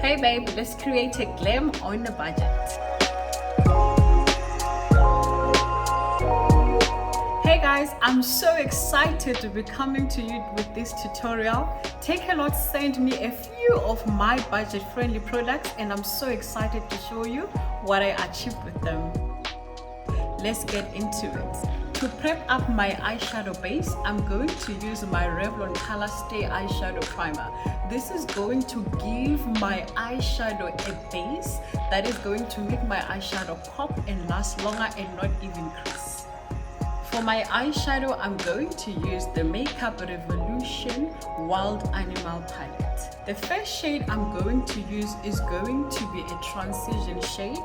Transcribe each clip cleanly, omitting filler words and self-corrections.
Hey babe, let's create a glam on a budget. Hey guys, I'm so excited to be coming to you with this tutorial. Take a lot, send me a few of my budget-friendly products, and I'm so excited to show you what I achieved with them. Let's get into it. To prep up my eyeshadow base, I'm going to use my Revlon Color Stay Eyeshadow Primer. This is going to give my eyeshadow a base that is going to make my eyeshadow pop and last longer and not even crease. For my eyeshadow, I'm going to use the Makeup Revolution Wild Animal palette. The first shade I'm going to use is going to be a transition shade.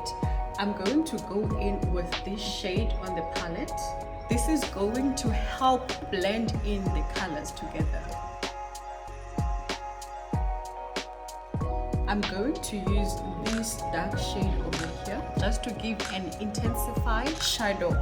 I'm going to go in with this shade on the palette. This is going to help blend in the colors together. I'm going to use this dark shade over here just to give an intensified shadow.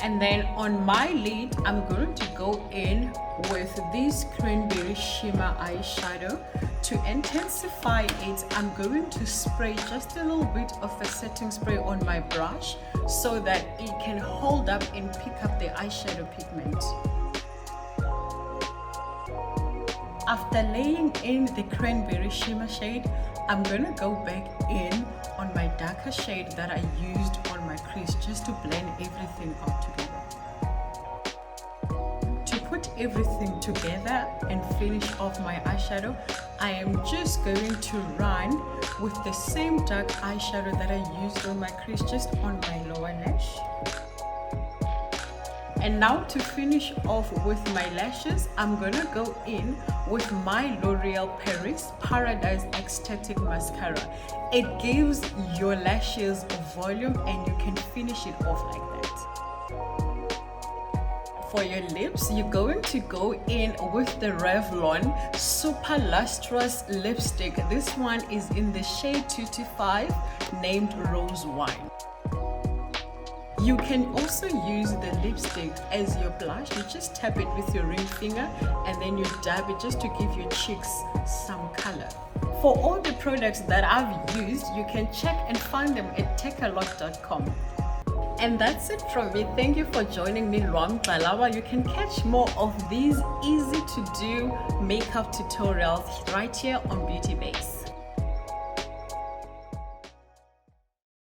And then on my lid, I'm going to go in with this cranberry shimmer eyeshadow. To intensify it, I'm going to spray just a little bit of a setting spray on my brush so that it can hold up and pick up the eyeshadow pigment. After laying in the cranberry shimmer shade, I'm going to go back in on my darker shade that I used on my crease just to blend everything out together. To put everything together and finish off my eyeshadow, I am just going to run with the same dark eyeshadow that I used on my crease just on my lower lash. And now to finish off with my lashes, I'm gonna go in with my L'Oreal Paris Paradise Ecstatic Mascara. It gives your lashes volume and you can finish it off like that. For your lips, you're going to go in with the Revlon Super Lustrous Lipstick. This one is in the shade 225 named Rose Wine. You can also use the lipstick as your blush. You just tap it with your ring finger and then you dab it just to give your cheeks some color. For all the products that I've used, you can check and find them at takealot.com. And that's it from me. Thank you for joining me, Lwam. You can catch more of these easy to do makeup tutorials right here on Beauty Base.